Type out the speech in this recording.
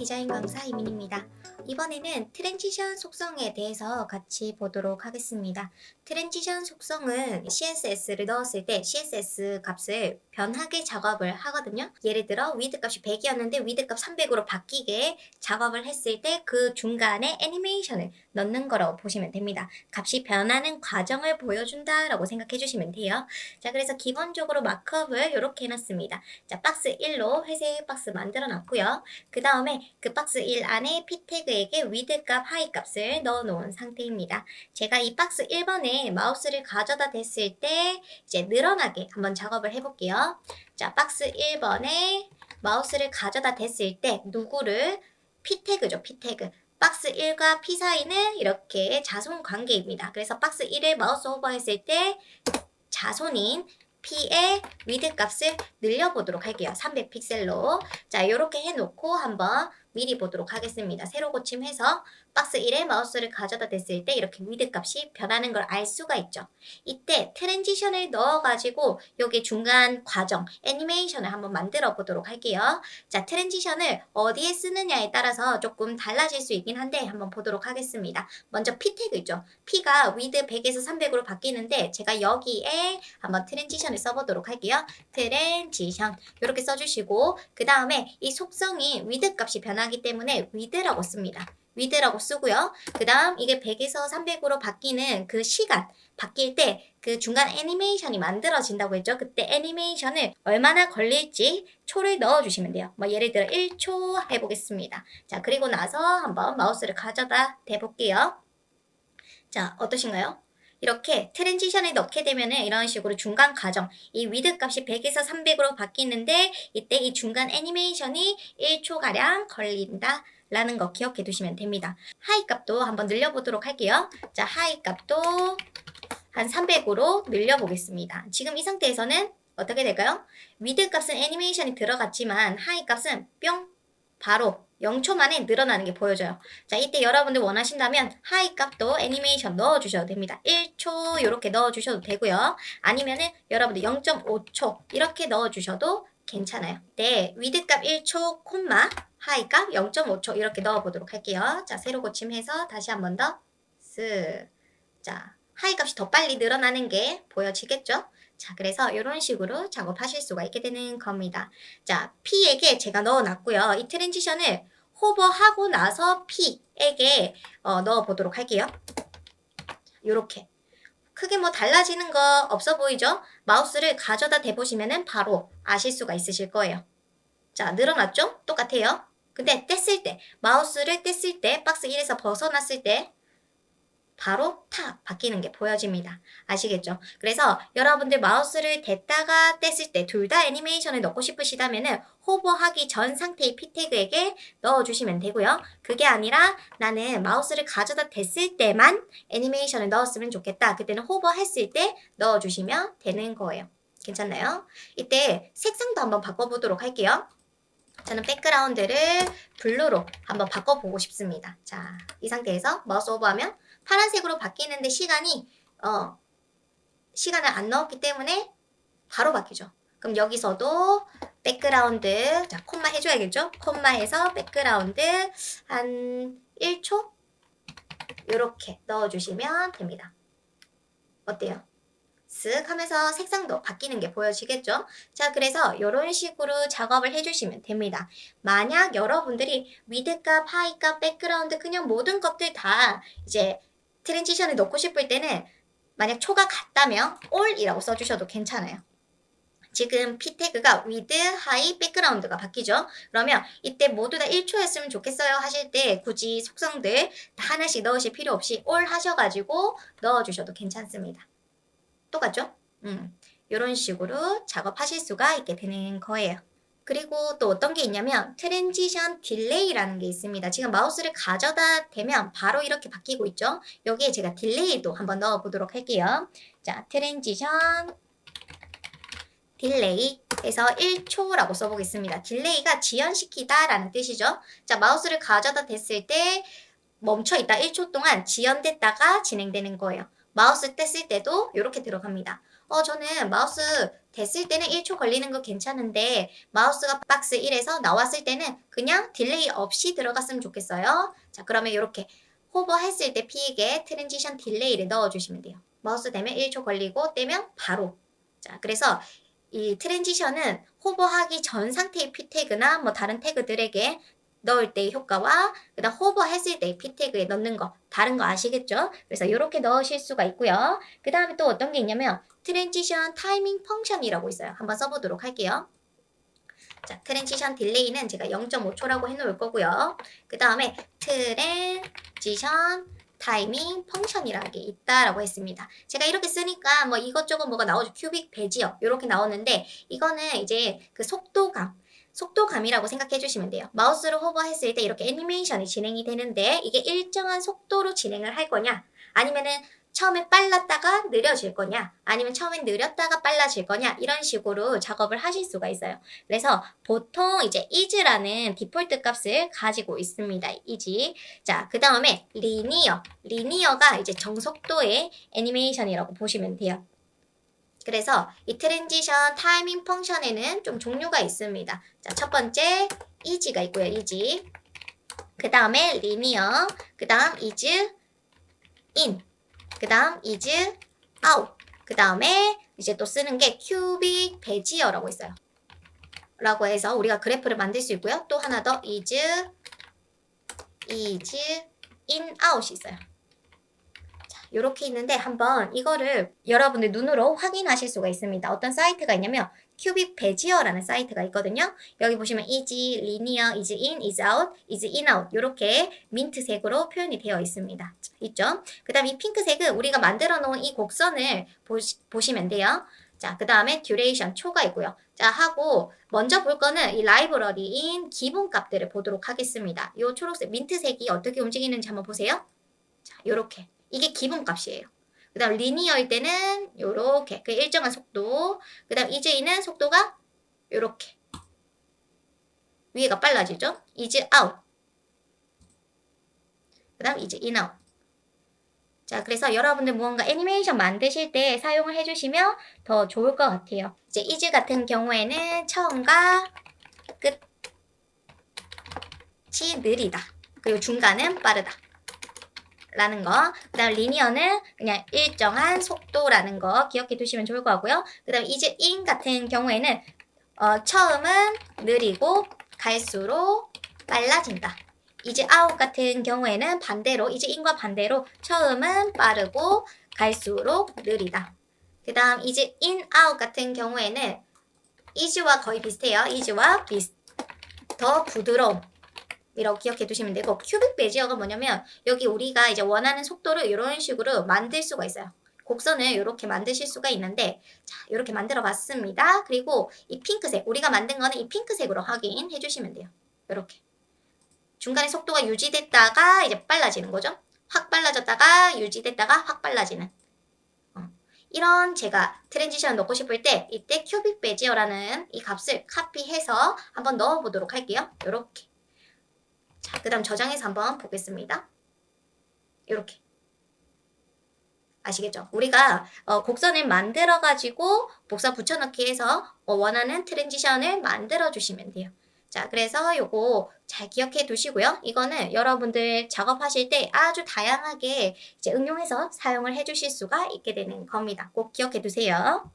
디자인 강사 이민입니다. 이번에는 트랜지션 속성에 대해서 같이 보도록 하겠습니다. 트랜지션 속성은 CSS를 넣었을 때 CSS 값을 변하게 작업을 하거든요. 예를 들어 위드 값이 100이었는데 위드 값 300으로 바뀌게 작업을 했을 때 그 중간에 애니메이션을 넣는 거라고 보시면 됩니다. 값이 변하는 과정을 보여준다라고 생각해 주시면 돼요. 자, 그래서 기본적으로 마크업을 이렇게 해놨습니다. 자, 박스 1로 회색 박스 만들어 놨고요. 그 다음에 그 박스 1 안에 p 태그에게 위드 값, 하이 값을 넣어 놓은 상태입니다. 제가 이 박스 1번에 마우스를 가져다 댔을 때 이제 늘어나게 한번 작업을 해볼게요. 자, 박스 1번에 마우스를 가져다 댔을 때 누구를 p 태그죠, p 태그. 박스 1과 p 사이는 이렇게 자손 관계입니다. 그래서 박스 1에 마우스 오버했을 때 자손인 P의 위드 값을 늘려보도록 할게요. 300픽셀로. 자, 이렇게 해놓고 한번 미리 보도록 하겠습니다. 세로 고침해서 박스 1에 마우스를 가져다 댔을 때 이렇게 위드 값이 변하는 걸 알 수가 있죠. 이때 트랜지션을 넣어가지고 여기 중간 과정, 애니메이션을 한번 만들어 보도록 할게요. 자, 트랜지션을 어디에 쓰느냐에 따라서 조금 달라질 수 있긴 한데 한번 보도록 하겠습니다. 먼저 P 태그 있죠. P가 위드 100에서 300으로 바뀌는데 제가 여기에 한번 트랜지션을 써보도록 할게요. 트랜지션 이렇게 써주시고 그 다음에 이 속성이 위드 값이 변하기 때문에 위드라고 씁니다. 위드라고 쓰고요. 그 다음 이게 100에서 300으로 바뀌는 그 시간 바뀔 때 그 중간 애니메이션이 만들어진다고 했죠. 그때 애니메이션을 얼마나 걸릴지 초를 넣어주시면 돼요. 뭐 예를 들어 1초 해보겠습니다. 자, 그리고 나서 한번 마우스를 가져다 대볼게요. 자, 어떠신가요? 이렇게 트랜지션에 넣게 되면은 이런 식으로 중간 과정, 이 위드 값이 100에서 300으로 바뀌는데 이때 이 중간 애니메이션이 1초가량 걸린다. 라는 거 기억해 두시면 됩니다. 하이 값도 한번 늘려보도록 할게요. 자, 하이 값도 한 300으로 늘려보겠습니다. 지금 이 상태에서는 어떻게 될까요? 위드 값은 애니메이션이 들어갔지만 하이 값은 뿅 바로 0초 만에 늘어나는 게 보여져요. 자, 이때 여러분들 원하신다면 하이 값도 애니메이션 넣어주셔도 됩니다. 1초 이렇게 넣어주셔도 되고요. 아니면은 여러분들 0.5초 이렇게 넣어주셔도 괜찮아요. 네, 위드 값 1초 콤마 하이 값 0.5초 이렇게 넣어보도록 할게요. 자, 세로 고침해서 다시 한 번 더 쓱. 자, 하이 값이 더 빨리 늘어나는 게 보여지겠죠? 자, 그래서 이런 식으로 작업하실 수가 있게 되는 겁니다. 자, P에게 제가 넣어놨고요. 이 트랜지션을 호버하고 나서 P에게 넣어보도록 할게요. 이렇게. 크게 뭐 달라지는 거 없어 보이죠? 마우스를 가져다 대보시면 바로 아실 수가 있으실 거예요. 자, 늘어났죠? 똑같아요. 근데 뗐을 때, 마우스를 뗐을 때, 박스 1에서 벗어났을 때 바로 탁 바뀌는 게 보여집니다. 아시겠죠? 그래서 여러분들 마우스를 댔다가 뗐을 때 둘 다 애니메이션을 넣고 싶으시다면은 호버하기 전 상태의 P 태그에게 넣어주시면 되고요. 그게 아니라 나는 마우스를 가져다 댔을 때만 애니메이션을 넣었으면 좋겠다. 그때는 호버했을 때 넣어주시면 되는 거예요. 괜찮나요? 이때 색상도 한번 바꿔보도록 할게요. 저는 백그라운드를 블루로 한번 바꿔보고 싶습니다. 자, 이 상태에서 마우스 오버하면 파란색으로 바뀌는데 시간을 안 넣었기 때문에 바로 바뀌죠. 그럼 여기서도 백그라운드, 자, 콤마 해줘야겠죠? 콤마에서 백그라운드 한 1초? 이렇게 넣어주시면 됩니다. 어때요? 쓱 하면서 색상도 바뀌는 게 보여지겠죠? 자, 그래서 이런 식으로 작업을 해주시면 됩니다. 만약 여러분들이 위드 값, 하이 값, 백그라운드 그냥 모든 것들 다 이제 트랜지션을 넣고 싶을 때는 만약 초가 같다면 all이라고 써주셔도 괜찮아요. 지금 P 태그가 with, high, background가 바뀌죠. 그러면 이때 모두 다 1초였으면 좋겠어요 하실 때 굳이 속성들 다 하나씩 넣으실 필요 없이 all 하셔가지고 넣어주셔도 괜찮습니다. 똑같죠? 이런 식으로 작업하실 수가 있게 되는 거예요. 그리고 또 어떤 게 있냐면 트랜지션 딜레이라는 게 있습니다. 지금 마우스를 가져다 대면 바로 이렇게 바뀌고 있죠. 여기에 제가 딜레이도 한번 넣어 보도록 할게요. 자, 트랜지션 딜레이 해서 1초라고 써보겠습니다. 딜레이가 지연시키다 라는 뜻이죠. 자, 마우스를 가져다 댔을 때 멈춰있다 1초 동안 지연됐다가 진행되는 거예요. 마우스 뗐을 때도 이렇게 들어갑니다. 저는 마우스 됐을 때는 1초 걸리는 거 괜찮은데 마우스가 박스 1에서 나왔을 때는 그냥 딜레이 없이 들어갔으면 좋겠어요. 자, 그러면 이렇게 호버했을 때 픽에 트랜지션 딜레이를 넣어주시면 돼요. 마우스 되면 1초 걸리고 떼면 바로. 자, 그래서 이 트랜지션은 호버하기 전 상태의 피 태그나 뭐 다른 태그들에게 넣을 때의 효과와 그다음 호버했을 때의 피 태그에 넣는 거 다른 거 아시겠죠? 그래서 이렇게 넣으실 수가 있고요. 그 다음에 또 어떤 게 있냐면 트랜지션 타이밍 펑션이라고 있어요. 한번 써보도록 할게요. 자, 트랜지션 딜레이는 제가 0.5초라고 해놓을 거고요. 그 다음에 트랜지션 타이밍 펑션이라는 게 있다라고 했습니다. 제가 이렇게 쓰니까 뭐 이것저것 뭐가 나오죠. 큐빅 배지어 이렇게 나오는데 이거는 이제 그 속도감이라고 생각해 주시면 돼요. 마우스로 호버했을 때 이렇게 애니메이션이 진행이 되는데 이게 일정한 속도로 진행을 할 거냐 아니면은 처음에 빨랐다가 느려질 거냐 아니면 처음엔 느렸다가 빨라질 거냐 이런 식으로 작업을 하실 수가 있어요. 그래서 보통 이제 is라는 디폴트 값을 가지고 있습니다. is. 자, 그 다음에 리니어가 이제 정속도의 애니메이션이라고 보시면 돼요. 그래서 이 트랜지션 타이밍 펑션에는 좀 종류가 있습니다. 자, 첫 번째 is가 있고요. is. 그 다음에 리니어. 그 다음 is in. 그 다음 is out. 그 다음에 이제 또 쓰는 게 큐빅 베지어라고 있어요. 라고 해서 우리가 그래프를 만들 수 있고요. 또 하나 더 is in out이 있어요. 이렇게 있는데 한번 이거를 여러분들 눈으로 확인하실 수가 있습니다. 어떤 사이트가 있냐면 큐빅 베지어라는 사이트가 있거든요. 여기 보시면 is, linear, is in, is out, is in, out 이렇게 민트색으로 표현이 되어 있습니다. 있죠? 그 다음 이 핑크색은 우리가 만들어 놓은 이 곡선을 보시면 돼요. 자, 그 다음에 듀레이션 초가 있고요. 자, 하고 먼저 볼 거는 이 라이브러리인 기본 값들을 보도록 하겠습니다. 이 초록색 민트색이 어떻게 움직이는지 한번 보세요. 자, 요렇게. 이게 기본 값이에요. 그 다음 리니어일 때는 요렇게 그 일정한 속도. 그 다음 이즈인은 속도가 요렇게 위에가 빨라지죠. is out. 그 다음 is in out. 자, 그래서 여러분들 무언가 애니메이션 만드실 때 사용을 해주시면 더 좋을 것 같아요. 이제 is 같은 경우에는 처음과 끝이 느리다. 그리고 중간은 빠르다. 라는 거. 그 다음 리니어는 그냥 일정한 속도라는 거 기억해 두시면 좋을 것 같고요. 그 다음 is in 같은 경우에는 처음은 느리고 갈수록 빨라진다. is out 같은 경우에는 반대로 is in과 반대로 처음은 빠르고 갈수록 느리다. 그 다음 is in out 같은 경우에는 is와 거의 비슷해요. is와 더 부드러움. 이라고 기억해 두시면 되고 큐빅 베지어가 뭐냐면 여기 우리가 이제 원하는 속도를 이런 식으로 만들 수가 있어요. 곡선을 이렇게 만드실 수가 있는데 자, 이렇게 만들어 봤습니다. 그리고 이 핑크색 우리가 만든 거는 이 핑크색으로 확인해 주시면 돼요. 이렇게 중간에 속도가 유지됐다가 이제 빨라지는 거죠. 확 빨라졌다가 유지됐다가 확 빨라지는 이런 제가 트랜지션 넣고 싶을 때 이때 큐빅 베지어라는 이 값을 카피해서 한번 넣어 보도록 할게요. 이렇게 자, 그 다음 저장해서 한번 보겠습니다. 이렇게. 아시겠죠? 우리가 곡선을 만들어가지고 복사 붙여넣기 해서 원하는 트랜지션을 만들어주시면 돼요. 자, 그래서 요거 잘 기억해 두시고요. 이거는 여러분들 작업하실 때 아주 다양하게 이제 응용해서 사용을 해주실 수가 있게 되는 겁니다. 꼭 기억해 두세요.